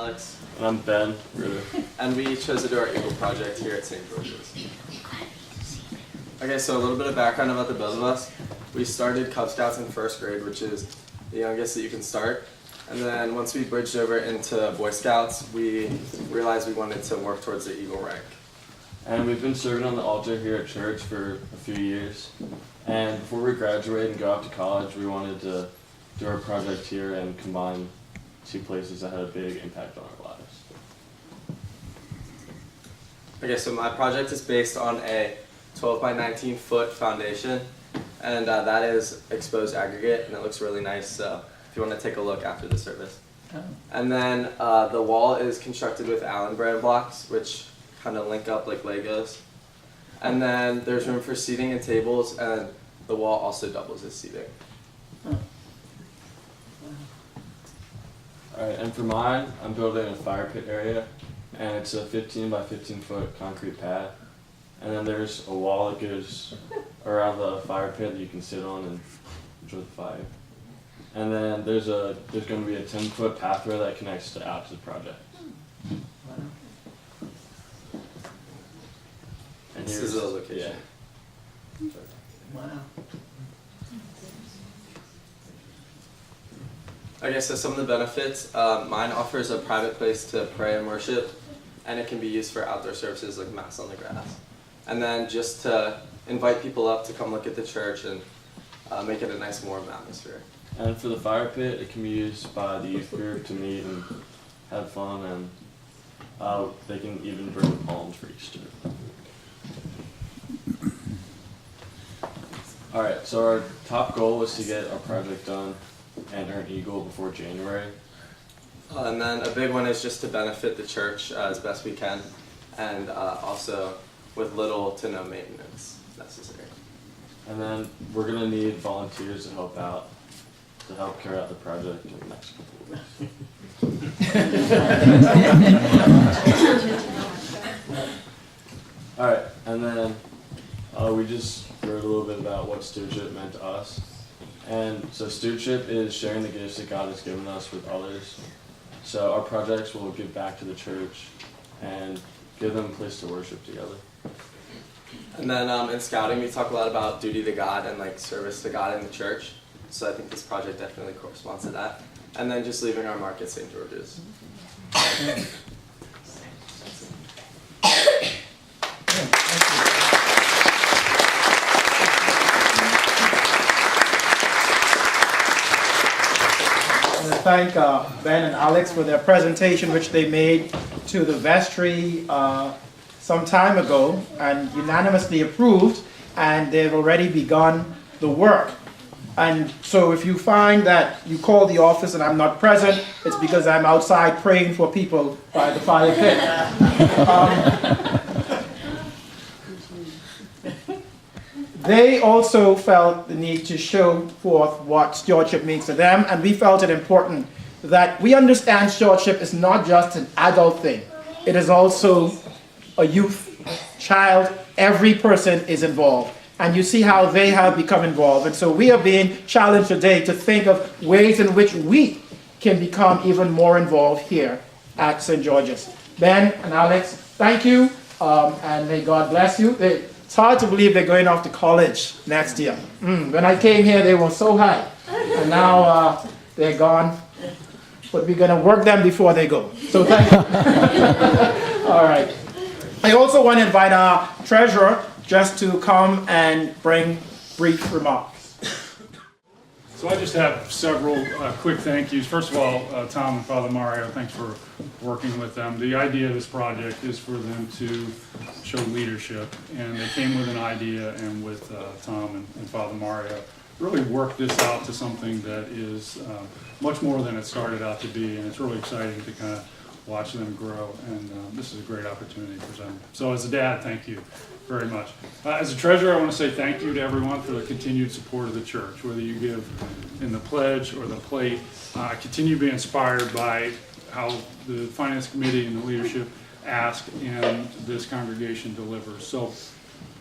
Alex. And I'm Ben Ritter. And we chose to do our Eagle project here at St. George's. Okay, so a little bit of background about the both of us. We started Cub Scouts in first grade, which is the youngest that you can start. And then once we bridged over into Boy Scouts, we realized we wanted to work towards the Eagle rank. And we've been serving on the altar here at church for a few years. And before we graduate and go off to college, we wanted to do our project here and combine two places that had a big impact on our lives. Okay, so my project is based on a 12 by 19 foot foundation, and that is exposed aggregate, and it looks really nice, so if you want to take a look after the service. Oh. And then the wall is constructed with Allen brand blocks, which kind of link up like Legos. And then there's room for seating and tables, and the wall also doubles as seating. Oh. Alright, and for mine, I'm building a fire pit area, and it's a 15 by 15 foot concrete pad. And then there's a wall that goes around the fire pit that you can sit on and enjoy the fire. And then there's going to be a 10-foot pathway that connects out to the project. And this is the location. Yeah. Wow. Okay, so some of the benefits. Mine offers a private place to pray and worship, and it can be used for outdoor services like Mass on the Grass. And then just to invite people up to come look at the church and make it a nice warm atmosphere. And for the fire pit, it can be used by the youth group to meet and have fun, and they can even bring palms for Easter. Alright, so our top goal is to get our project done and earn Eagle before January. And then a big one is just to benefit the church as best we can, and also with little to no maintenance necessary. And then we're going to need volunteers to help out, to help carry out the project in the next couple of weeks. Alright, and then we just wrote a little bit about what stewardship meant to us. And so stewardship is sharing the gifts that God has given us with others. So our projects will give back to the church and give them a place to worship together. And then in scouting, we talk a lot about duty to God and like service to God in the church. So I think this project definitely corresponds to that. And then just leaving our mark at St. George's. Thank Ben and Alex for their presentation, which they made to the vestry some time ago and unanimously approved, and they've already begun the work. And so if you find that you call the office and I'm not present, it's because I'm outside praying for people by the fire pit. They also felt the need to show forth what stewardship means to them, and we felt it important that we understand stewardship is not just an adult thing. It is also a youth, child, every person is involved. And you see how they have become involved. And so we are being challenged today to think of ways in which we can become even more involved here at St. George's. Ben and Alex, thank you, and may God bless you. It's hard to believe they're going off to college next year. When I came here, they were so high, and now they're gone. But we're going to work them before they go. So thank you. All right. I also want to invite our treasurer just to come and bring brief remarks. So I just have several quick thank yous. First of all, Tom and Father Mario, thanks for working with them. The idea of this project is for them to show leadership, and they came with an idea, and with Tom and Father Mario really worked this out to something that is much more than it started out to be, and it's really exciting to kind of watch them grow, and this is a great opportunity for them. So as a dad, thank you very much. As a treasurer, I want to say thank you to everyone for the continued support of the church, whether you give in the pledge or the plate. I continue to be inspired by how the finance committee and the leadership ask and this congregation delivers. So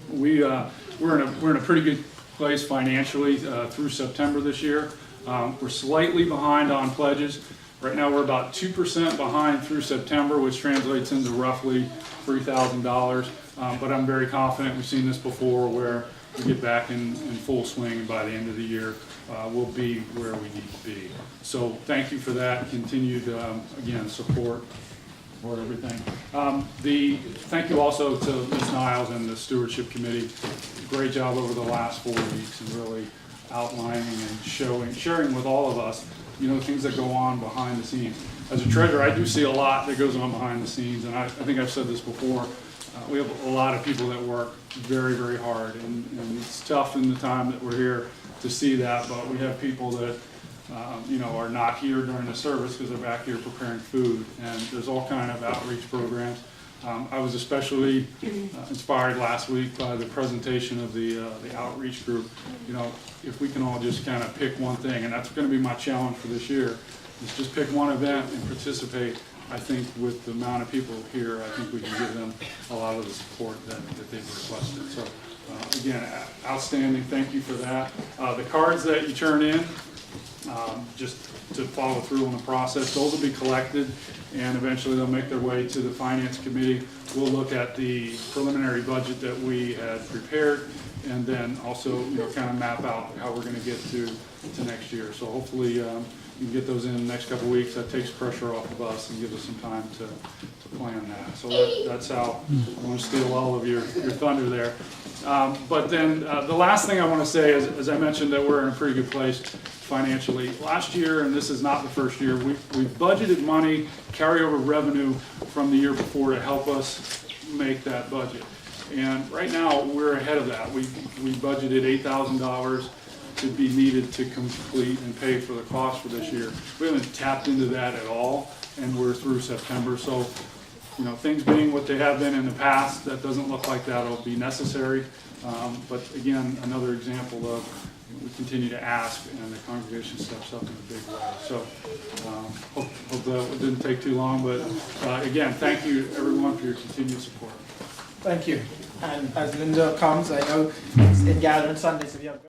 we're in a pretty good place financially through September this year. We're slightly behind on pledges, Right now, we're about 2% behind through September, which translates into roughly $3,000. But I'm very confident, we've seen this before, where we get back in full swing, and by the end of the year, we'll be where we need to be. So thank you for that continued, again, support for everything. Thank you also to Ms. Niles and the Stewardship Committee. Great job over the last 4 weeks and really outlining and sharing with all of us, you know, things that go on behind the scenes. As a treasurer, I do see a lot that goes on behind the scenes, and I think I've said this before. We have a lot of people that work very, very hard, and it's tough in the time that we're here to see that, but we have people that you know, are not here during the service because they're back here preparing food, and there's all kind of outreach programs. I was especially inspired last week by the presentation of the outreach group. You know, if we can all just kind of pick one thing, and that's going to be my challenge for this year, is just pick one event and participate. I think with the amount of people here, I think we can give them a lot of the support that they've requested. So again, outstanding, thank you for that. The cards that you turn in, just to follow through on the process, those will be collected and eventually they'll make their way to the Finance Committee. We'll look at the preliminary budget that we had prepared and then also, you know, kind of map out how we're going to get to next year. So hopefully you can get those in the next couple of weeks. That takes pressure off of us and gives us some time to plan that. So that's how I want to steal all of your thunder there. But then the last thing I want to say is, as I mentioned, that we're in a pretty good place financially. Last year, and this is not the first year, we've budgeted money, carryover revenue from the year before to help us make that budget. And right now, we're ahead of that. We budgeted $8,000 to be needed to complete and pay for the cost for this year. We haven't tapped into that at all, and we're through September. So, you know, things being what they have been in the past, that doesn't look like that'll be necessary. But again, another example of we continue to ask, and the congregation steps up in a big way. So, hope that didn't take too long. But again, thank you everyone for your continued support. Thank you. And as Linda comes, I know it's in Gathering Sunday, so we have